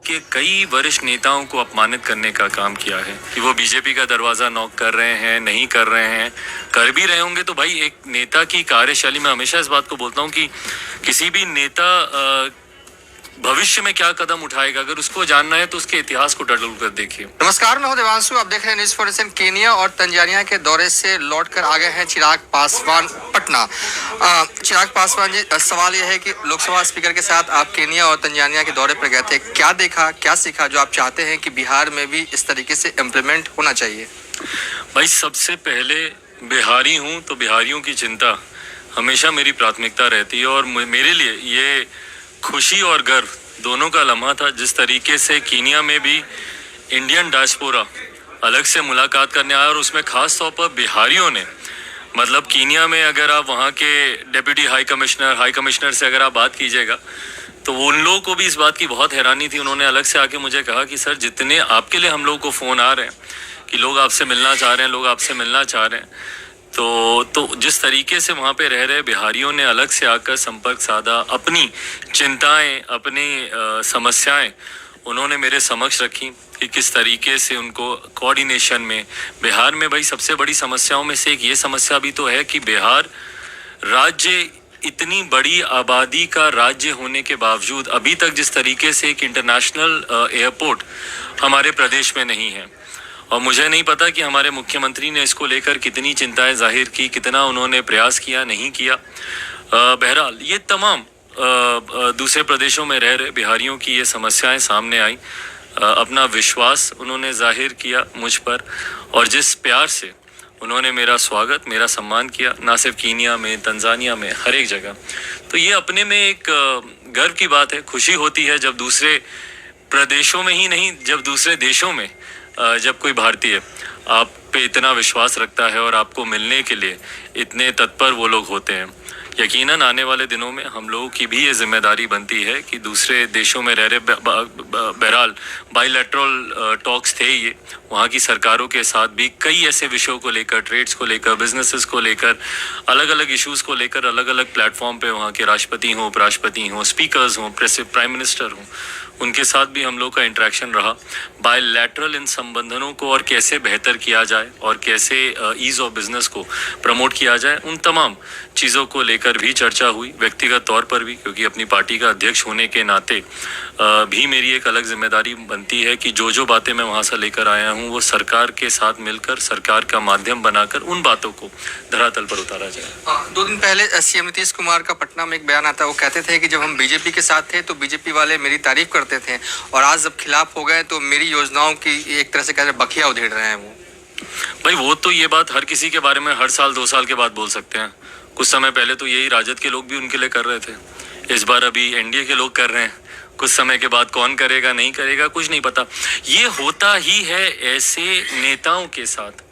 के कई वरिष्ठ नेताओं को अपमानित करने का काम किया है कि वो बीजेपी का दरवाजा नॉक कर रहे हैं, नहीं कर रहे हैं, कर भी रहे होंगे तो भाई एक नेता की कार्यशैली, मैं हमेशा इस बात को बोलता हूँ कि किसी भी नेता भविष्य में क्या कदम उठाएगा, अगर उसको जानना है तो उसके इतिहास को टटोल कर देखिए। नमस्कार, मैं हूं देवांशु। आप देख रहे हैं न्यूज़ फॉर नेशन। केनिया और तंजानिया के दौरे से लौटकर आ गए हैं चिराग पासवान पटना। चिराग पासवान जी, सवाल यह है कि लोकसभा स्पीकर के साथ आप केनिया और तंजानिया के दौरे पर गए थे, क्या देखा, क्या सीखा जो आप चाहते हैं कि बिहार में भी इस तरीके से इम्प्लीमेंट होना चाहिए? भाई सबसे पहले बिहारी हूँ तो बिहारियों की चिंता हमेशा मेरी प्राथमिकता रहती है और मेरे लिए ये खुशी और गर्व दोनों का लम्हा था जिस तरीके से कीनिया में भी इंडियन डायस्पोरा अलग से मुलाकात करने आया और उसमें खास तौर पर बिहारियों ने, मतलब कीनिया में अगर आप वहाँ के डिप्टी हाई कमिश्नर से अगर आप बात कीजिएगा तो उन लोगों को भी इस बात की बहुत हैरानी थी। उन्होंने अलग से आके मुझे कहा कि सर जितने आपके लिए हम लोग को फ़ोन आ रहे हैं कि लोग आपसे मिलना चाह रहे हैं, लोग आपसे मिलना चाह रहे हैं, तो जिस तरीके से वहाँ पे रह रहे बिहारियों ने अलग से आकर संपर्क साधा, अपनी चिंताएं, अपनी समस्याएं उन्होंने मेरे समक्ष रखी कि किस तरीके से उनको कोऑर्डिनेशन में बिहार में, भाई सबसे बड़ी समस्याओं में से एक ये समस्या भी तो है कि बिहार राज्य इतनी बड़ी आबादी का राज्य होने के बावजूद अभी तक जिस तरीके से एक इंटरनेशनल एयरपोर्ट हमारे प्रदेश में नहीं है। और मुझे नहीं पता कि हमारे मुख्यमंत्री ने इसको लेकर कितनी चिंताएं जाहिर की, कितना उन्होंने प्रयास किया, नहीं किया। बहरहाल ये तमाम दूसरे प्रदेशों में रह रहे बिहारियों की ये समस्याएं सामने आई। अपना विश्वास उन्होंने जाहिर किया मुझ पर और जिस प्यार से उन्होंने मेरा स्वागत, मेरा सम्मान किया, ना सिर्फ कीनिया में, तंजानिया में, हर एक जगह। तो ये अपने में एक गर्व की बात है, खुशी होती है जब दूसरे प्रदेशों में ही नहीं, जब दूसरे देशों में जब कोई भारतीय आप पे इतना विश्वास रखता है और आपको मिलने के लिए इतने तत्पर वो लोग होते हैं। यकीनन आने वाले दिनों में हम लोगों की भी ये जिम्मेदारी बनती है कि दूसरे देशों में रह रहे, बहरहाल बाइलैटरल टॉक्स थे ये, वहाँ की सरकारों के साथ भी कई ऐसे विषयों को लेकर, ट्रेड्स को लेकर, बिजनेसेस को लेकर, अलग अलग इश्यूज को लेकर अलग अलग प्लेटफॉर्म पे वहाँ के राष्ट्रपति हों, उपराष्ट्रपति हों, स्पीकर्स हों, प्राइम मिनिस्टर हों, उनके साथ भी हम लोग का इंटरेक्शन रहा। बायलैटरल इन संबंधों को और कैसे बेहतर किया जाए और कैसे ईज ऑफ बिजनेस को प्रमोट किया जाए, उन तमाम चीज़ों को लेकर भी चर्चा हुई। व्यक्तिगत तौर पर भी, क्योंकि अपनी पार्टी का अध्यक्ष होने के नाते भी मेरी एक अलग जिम्मेदारी बनती है कि जो बातें मैं वहाँ से लेकर आया हूँ वो सरकार के साथ मिलकर, सरकार का माध्यम बनाकर उन बातों को धरातल पर उतारा जाए। 2 दिन पहले सीएम नीतीश कुमार का पटना में एक बयान आता है, वो कहते थे कि जब हम बीजेपी के साथ थे तो बीजेपी वाले मेरी तारीफ करते थे और आज जब खिलाफ हो गए तो मेरी योजनाओं की एक तरह से कहते बखिया उधेड़ रहे हैं वो। भाई वो तो ये बात हर किसी के बारे में हर साल 2 साल के बाद बोल सकते हैं। कुछ समय पहले तो यही राजद के लोग भी उनके लिए कर रहे थे, इस बार अभी एनडीए के लोग कर रहे हैं। कुछ समय के बाद कौन करेगा, नहीं करेगा, कुछ नहीं पता। ये होता ही है ऐसे नेताओं के साथ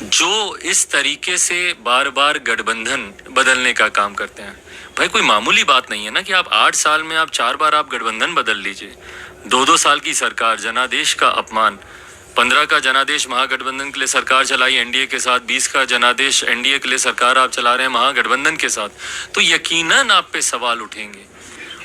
जो इस तरीके से बार बार गठबंधन बदलने का काम करते हैं। भाई कोई मामूली बात नहीं है ना कि आप 8 साल में आप 4 बार आप गठबंधन बदल लीजिए। 2-2 साल की सरकार, जनादेश का अपमान, 15 का जनादेश महागठबंधन के लिए सरकार चलाई एनडीए के साथ, 20 का जनादेश एनडीए के लिए सरकार आप चला रहे हैं महागठबंधन के साथ, तो यकीनन आप पे सवाल उठेंगे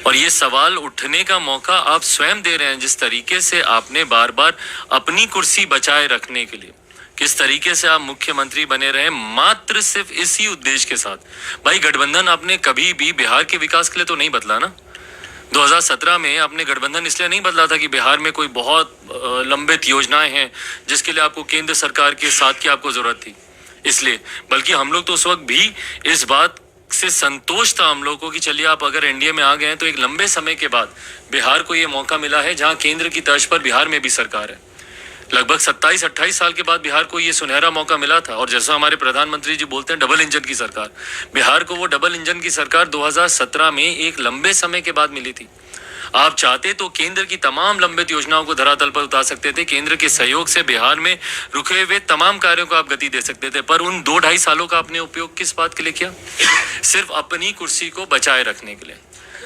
और ये सवाल उठने का मौका आप स्वयं दे रहे हैं। जिस तरीके से आपने बार बार अपनी कुर्सी बचाए रखने के लिए, किस तरीके से आप मुख्यमंत्री बने रहे मात्र सिर्फ इसी उद्देश्य के साथ। भाई गठबंधन आपने कभी भी बिहार के विकास के लिए तो नहीं बदला ना। 2017 में आपने गठबंधन इसलिए नहीं बदला था कि बिहार में कोई बहुत लंबित योजनाएं हैं जिसके लिए आपको केंद्र सरकार के साथ की आपको जरूरत थी इसलिए, बल्कि हम लोग तो उस वक्त भी इस बात से संतोष था हम लोग को कि चलिए आप अगर एनडीए में आ गए हैं तो एक लंबे समय के बाद बिहार को ये मौका मिला है जहां केंद्र की तर्ज पर बिहार में भी सरकार है। लगभग 27-28 साल के बाद बिहार को ये सुनहरा मौका मिला था और जैसा हमारे प्रधानमंत्री जी बोलते हैं डबल इंजन की सरकार, बिहार को वो डबल इंजन की सरकार 2017 में एक लंबे समय के बाद मिली थी। आप चाहते तो केंद्र की तमाम लंबित योजनाओं को धरातल पर उतार सकते थे, केंद्र के सहयोग से बिहार में रुके हुए तमाम कार्यों को आप गति दे सकते थे, पर उन 2-2.5 सालों का आपने उपयोग किस बात के लिए किया? सिर्फ अपनी कुर्सी को बचाए रखने के लिए।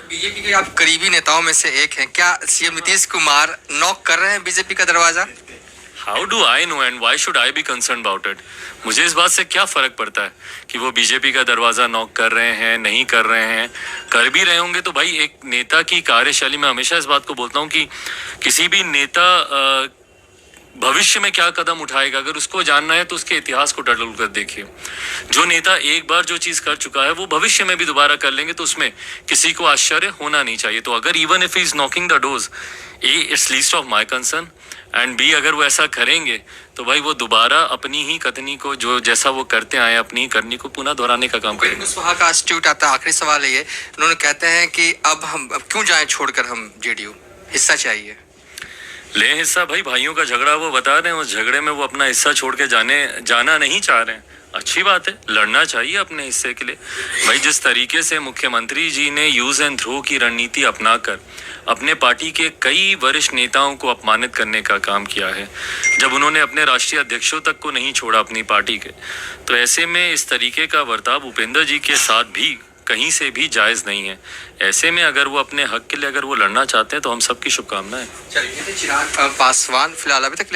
बीजेपी के आप करीबी नेताओं में से एक हैं, क्या सीएम नीतीश कुमार नॉक कर रहे हैं बीजेपी का दरवाजा? How do I know and why should I be concern about it? मुझे इस बात से क्या फर्क पड़ता है कि वो बीजेपी का दरवाजा नॉक कर रहे हैं, नहीं कर रहे हैं, कर भी रहे होंगे तो भाई एक नेता की कार्यशैली, मैं हमेशा इस बात को बोलता हूँ कि किसी भी नेता भविष्य में क्या कदम उठाएगा, अगर उसको जानना है तो उसके इतिहास को टटोल कर देखिए। जो नेता एक बार जो चीज कर चुका है वो भविष्य में भी दोबारा कर लेंगे, तो उसमें किसी को आश्चर्य होना नहीं चाहिए। तो अगर even if he is knocking the doors, a it's least of my concern, and be अगर वो ऐसा करेंगे तो भाई वो दोबारा अपनी ही कथनी को, जो जैसा वो करते आए अपनी ही करनी को पुनः दोहराने का काम करेंगे। कुशवाहा का इंस्टीट्यूट आता है, आखिरी सवाल है ये, उन्होंने कहते हैं कि अब क्यों जाएं छोड़कर हम जेडीयू, हिस्सा चाहिए। ले हिस्सा, भाई भाइयों का झगड़ा वो बता रहे हैं, उस झगड़े में वो अपना हिस्सा छोड़ के जाना नहीं चाह रहे हैं। अच्छी बात है, लड़ना चाहिए अपने हिस्से के लिए। भाई जिस तरीके से मुख्यमंत्री जी ने यूज एंड थ्रो की रणनीति अपनाकर अपने पार्टी के कई वरिष्ठ नेताओं को अपमानित करने का काम किया है, जब उन्होंने अपने राष्ट्रीय अध्यक्षों तक को नहीं छोड़ा अपनी पार्टी के, तो ऐसे में इस तरीके का बर्ताव भूपेंद्र जी के साथ भी कहीं से भी जायज नहीं है। ऐसे में अगर वो अपने हक के लिए अगर वो लड़ना चाहते हैं तो हम सबकी शुभकामनाएं। चलिए, चिराग पासवान फिलहाल अभी तक